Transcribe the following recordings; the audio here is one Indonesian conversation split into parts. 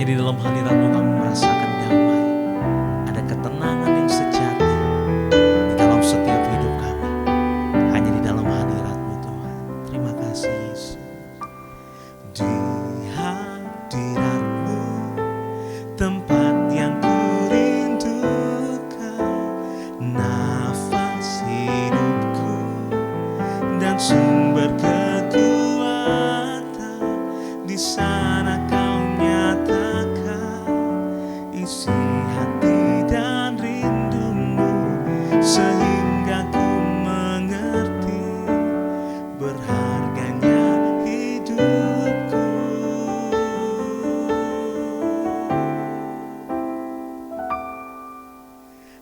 Hanya di dalam hadirat-Mu kami merasakan damai. Ada ketenangan yang sejati di dalam setiap hidup kami. Hanya di dalam hadirat-Mu Tuhan. Terima kasih Yesus. Di hadirat-Mu tempat yang kurindukan, nafas hidupku dan sumber kekuatan. Di sana Kau nyatakan isi hati dan rindumu, sehingga ku mengerti berharganya hidupku.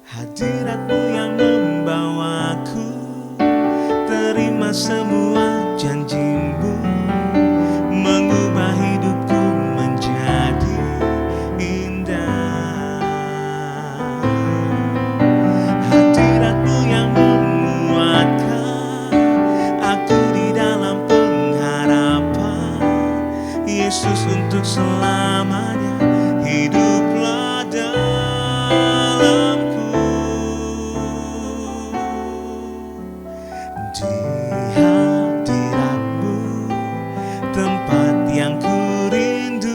Hadirat-Mu yang membawaku, terima semua janji-Mu, mengubah hidupku menjadi indah. Hadirat-Mu yang menguatkan aku di dalam pengharapan. Yesus, untuk selamanya hiduplah dalamku. Di hadirat-Mu tempat yang kurindukan,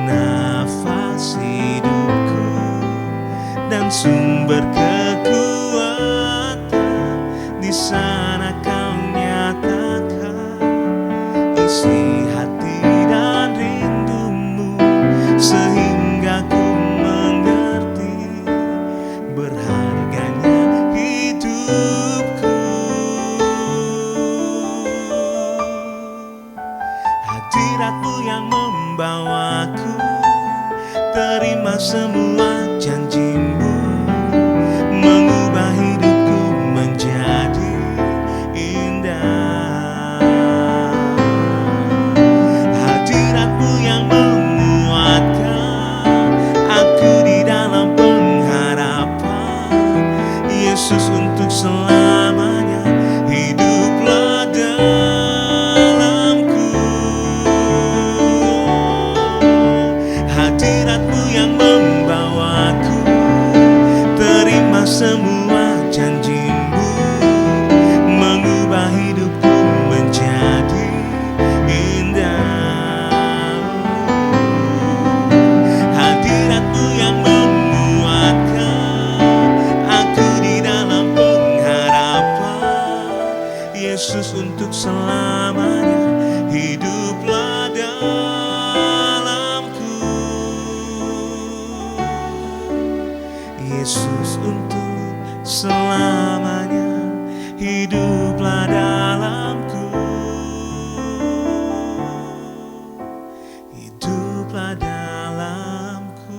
nafas hidupku dan sumber kekuatan. Di sana Kau nyatakan isi hati dan rindumu, sehingga ku mengerti berharganya hidupku. Hadirat-Mu yang membawaku, terima semua janji-Mu, mengubah hidupku menjadi indah. Hadirat-Mu yang menguatkan aku di dalam pengharapan. Yesus, untuk selamanya hiduplah dalamku. Hadirat-Mu yang membawaku, terima semua janji-Mu, mengubah hidupku menjadi indah. Hadirat-Mu yang menguatkan aku di dalam pengharapan. Yesus, untuk selamanya hiduplah dalamku. Yesus, untuk selamanya hiduplah dalamku. Hiduplah dalamku.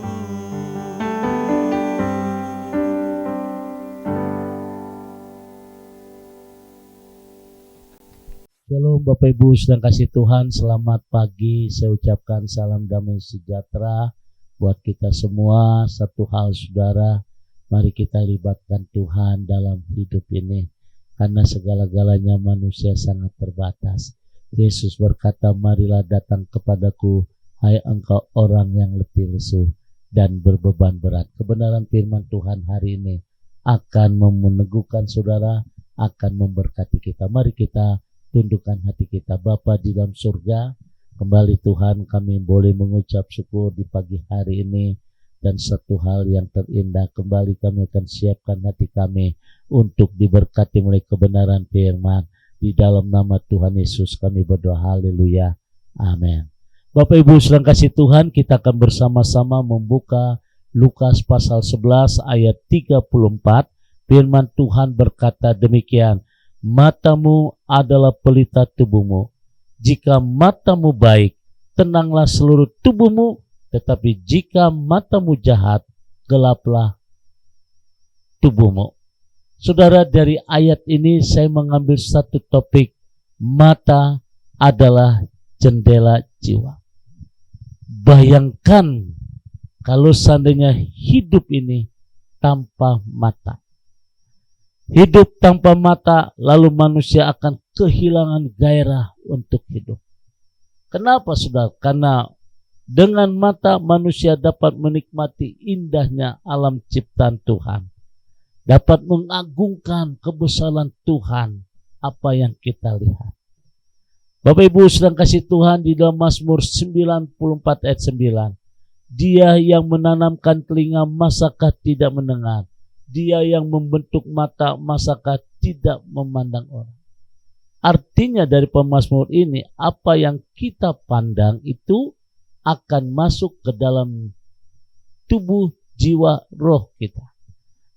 Shalom Bapak Ibu sedang kasih Tuhan, selamat pagi. Saya ucapkan salam damai sejahtera buat kita semua. Satu hal saudara, mari kita libatkan Tuhan dalam hidup ini, karena segala-galanya manusia sangat terbatas. Yesus berkata, marilah datang kepadaku, hai engkau orang yang letih lesu dan berbeban berat. Kebenaran firman Tuhan hari ini akan meneguhkan saudara, akan memberkati kita. Mari kita tundukkan hati kita. Bapa di dalam surga, kembali Tuhan kami boleh mengucap syukur di pagi hari ini. Dan satu hal yang terindah, kembali kami akan siapkan hati kami untuk diberkati oleh kebenaran firman. Di dalam nama Tuhan Yesus kami berdoa, haleluya, amin. Bapak Ibu sedang kasih Tuhan, kita akan bersama-sama membuka Lukas pasal 11 ayat 34. Firman Tuhan berkata demikian, matamu adalah pelita tubuhmu. Jika matamu baik, tenanglah seluruh tubuhmu. Tetapi jika matamu jahat, gelaplah tubuhmu. Saudara, dari ayat ini saya mengambil satu topik. Mata adalah jendela jiwa. Bayangkan kalau seandainya hidup ini tanpa mata. Hidup tanpa mata, lalu manusia akan kehilangan gairah untuk hidup. Kenapa saudara? Karena Dengan mata manusia dapat menikmati indahnya alam ciptaan Tuhan, dapat mengagungkan kebesaran Tuhan apa yang kita lihat. Bapak Ibu sedang kasih Tuhan, di dalam Mazmur 94 ayat 9, Dia yang menanamkan telinga masakah tidak mendengar, Dia yang membentuk mata masakah tidak memandang orang. Artinya dari pemazmur ini, apa yang kita pandang itu akan masuk ke dalam tubuh, jiwa, roh kita.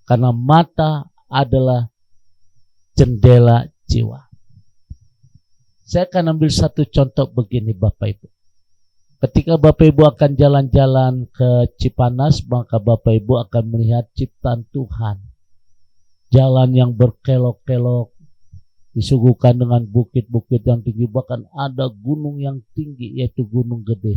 Karena mata adalah jendela jiwa. Saya akan ambil satu contoh begini Bapak Ibu. Ketika Bapak Ibu akan jalan-jalan ke Cipanas, maka Bapak Ibu akan melihat ciptaan Tuhan. Jalan yang berkelok-kelok, disuguhkan dengan bukit-bukit yang tinggi, bahkan ada gunung yang tinggi, yaitu Gunung Gede.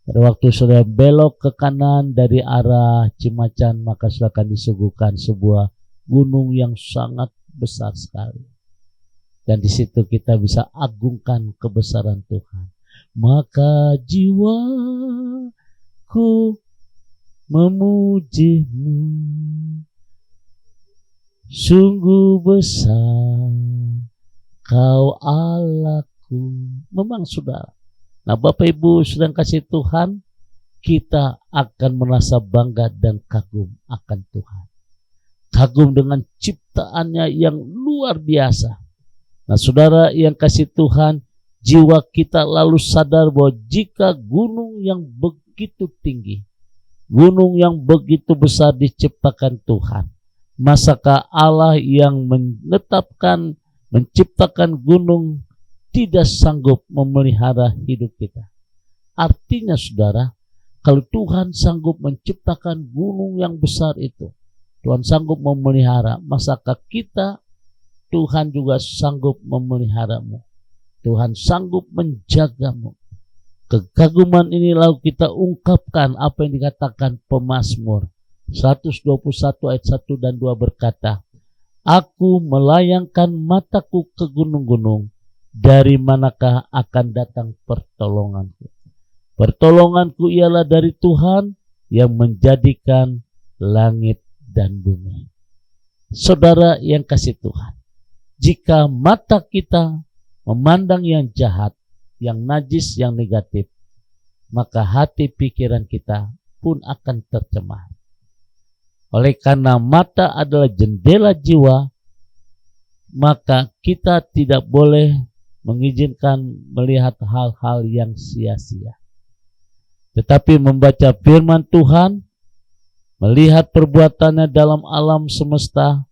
Pada waktu sudah belok ke kanan dari arah Cimacan, maka sudah akan disuguhkan sebuah gunung yang sangat besar sekali. Dan di situ kita bisa agungkan kebesaran Tuhan. Maka jiwaku memuji-Mu, sungguh besar Kau Allahku. Memang saudara. Nah Bapak Ibu sedang kasih Tuhan, kita akan merasa bangga dan kagum akan Tuhan. Kagum dengan ciptaannya yang luar biasa. Nah saudara yang kasih Tuhan, jiwa kita lalu sadar bahwa jika gunung yang begitu tinggi, gunung yang begitu besar diciptakan Tuhan, masakah Allah yang menciptakan gunung tidak sanggup memelihara hidup kita? Artinya saudara, kalau Tuhan sanggup menciptakan gunung yang besar itu, Tuhan sanggup memelihara, masakah kita, Tuhan juga sanggup memeliharamu. Tuhan sanggup menjagamu. Kekaguman ini lalu kita ungkapkan apa yang dikatakan pemazmur 121 ayat 1 dan 2 berkata, Aku melayangkan mataku ke gunung-gunung, dari manakah akan datang pertolonganku? Pertolonganku ialah dari Tuhan yang menjadikan langit dan bumi. Saudara yang kasih Tuhan, jika mata kita memandang yang jahat, yang najis, yang negatif, maka hati pikiran kita pun akan tercemar. Oleh karena mata adalah jendela jiwa, maka kita tidak boleh mengizinkan melihat hal-hal yang sia-sia. Tetapi membaca firman Tuhan, melihat perbuatannya dalam alam semesta,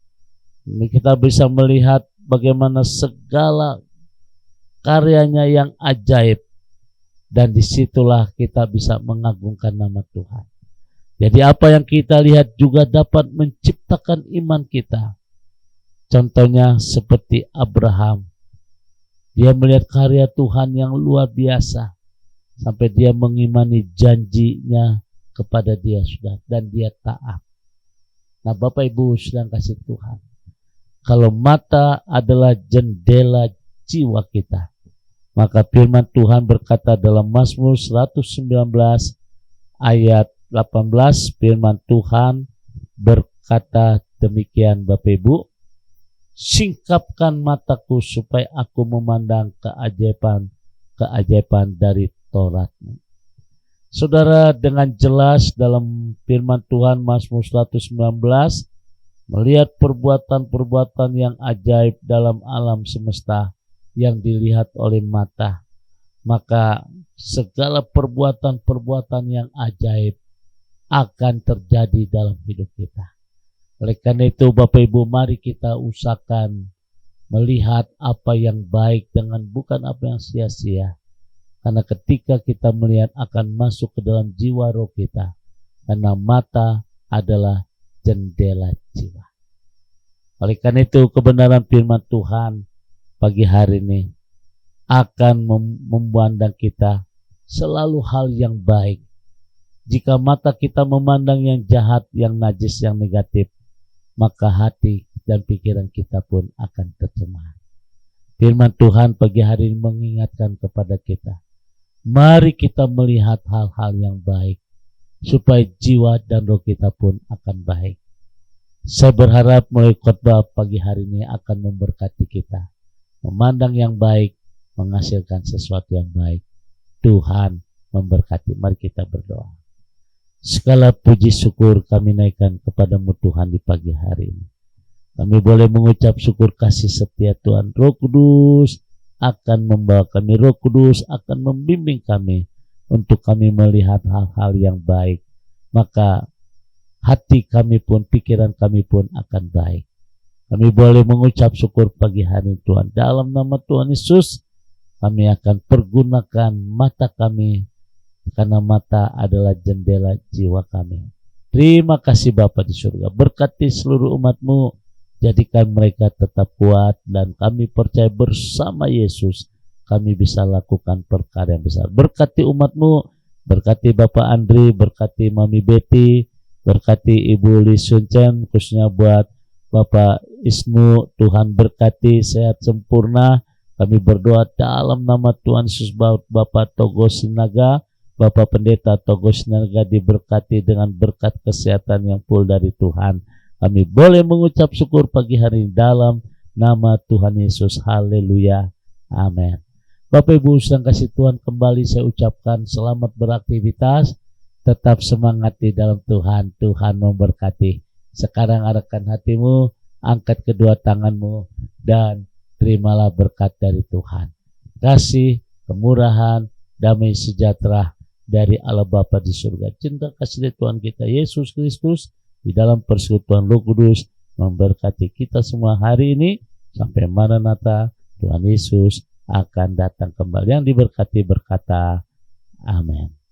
kita bisa melihat bagaimana segala karyanya yang ajaib, dan disitulah kita bisa mengagungkan nama Tuhan. Jadi apa yang kita lihat juga dapat menciptakan iman kita. Contohnya seperti Abraham, dia melihat karya Tuhan yang luar biasa sampai dia mengimani janjinya kepada dia sudah, dan dia taat. Nah Bapak Ibu sedang kasih Tuhan, kalau mata adalah jendela jiwa kita, maka firman Tuhan berkata dalam Mazmur 119 ayat 18, firman Tuhan berkata demikian Bapak Ibu, singkapkan mataku supaya aku memandang keajaiban dari Taurat-Mu. Saudara, dengan jelas dalam firman Tuhan Mazmur 119 melihat perbuatan-perbuatan yang ajaib dalam alam semesta yang dilihat oleh mata, maka segala perbuatan-perbuatan yang ajaib akan terjadi dalam hidup kita. Oleh karena itu Bapak Ibu, mari kita usahakan melihat apa yang baik dengan bukan apa yang sia-sia. Karena ketika kita melihat akan masuk ke dalam jiwa roh kita, karena mata adalah jendela jiwa. Oleh karena itu kebenaran firman Tuhan pagi hari ini akan memandang kita selalu hal yang baik. Jika mata kita memandang yang jahat, yang najis, yang negatif, maka hati dan pikiran kita pun akan tercemar. Firman Tuhan pagi hari ini mengingatkan kepada kita Mari kita melihat hal-hal yang baik, supaya jiwa dan roh kita pun akan baik. Saya berharap mulai khotbah pagi hari ini akan memberkati kita. Memandang yang baik, menghasilkan sesuatu yang baik. Tuhan memberkati. Mari kita berdoa. Segala puji syukur kami naikkan kepadamu Tuhan di pagi hari ini. Kami boleh mengucap syukur kasih setia Tuhan. Roh Kudus akan membawa kami. Roh Kudus akan membimbing kami untuk kami melihat hal-hal yang baik. Maka hati kami pun, pikiran kami pun akan baik. Kami boleh mengucap syukur pagi hari ini Tuhan. Dalam nama Tuhan Yesus, kami akan pergunakan mata kami, karena mata adalah jendela jiwa kami. Terima kasih Bapa di surga. Berkati seluruh umat-Mu, jadikan mereka tetap kuat, dan kami percaya bersama Yesus kami bisa lakukan perkara yang besar. Berkati umat-Mu, berkati Bapak Andri, berkati Mami Betty, berkati Ibu Li Suncen, khususnya buat Bapak Isnu. Tuhan berkati sehat sempurna. Kami berdoa dalam nama Tuhan Yesus, Bapak Togo Sinaga, Bapak Pendeta Togo Sinaga diberkati dengan berkat kesehatan yang full dari Tuhan. Kami boleh mengucap syukur pagi hari ini dalam nama Tuhan Yesus. Haleluya. Amin. Bapak Ibu sedang kasih Tuhan, kembali saya ucapkan selamat beraktivitas. Tetap semangat di dalam Tuhan. Tuhan memberkati. Sekarang arahkan hatimu, angkat kedua tanganmu, dan terimalah berkat dari Tuhan. Kasih, kemurahan, damai sejahtera dari Allah Bapa di surga, cinta kasih dari Tuhan kita Yesus Kristus di dalam persekutuan Roh Kudus memberkati kita semua hari ini sampai Maranatha. Tuhan Yesus akan datang kembali. Yang diberkati berkata amin.